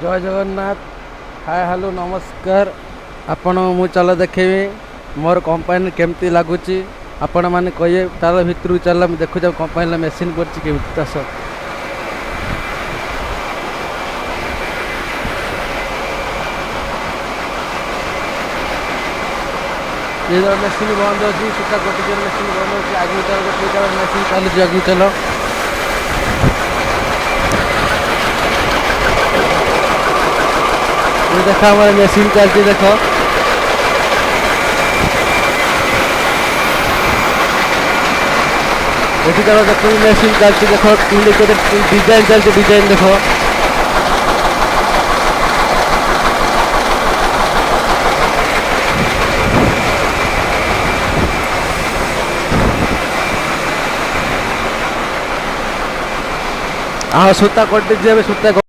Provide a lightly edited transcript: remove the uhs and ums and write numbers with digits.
जय Jagannath. Hi hello नमस्कार। आपण मु चल देखेबी मोर कंपानी केमती लगुच आपण मैंने कहे तार भितर चल देखु कंपानी मेसीन कर चाष ये मेसीन बंद अच्छी सूता गोटे मेसीन बंद अच्छी आगे चल गोटे मेसीन चलुच आगे चल ये देखा हमारे मेसीन चलती देख देखी चलो देख मेसीन चलती देख डिजाइन चलती डिजाइन देख हाँ सूता कट दीजिए सूता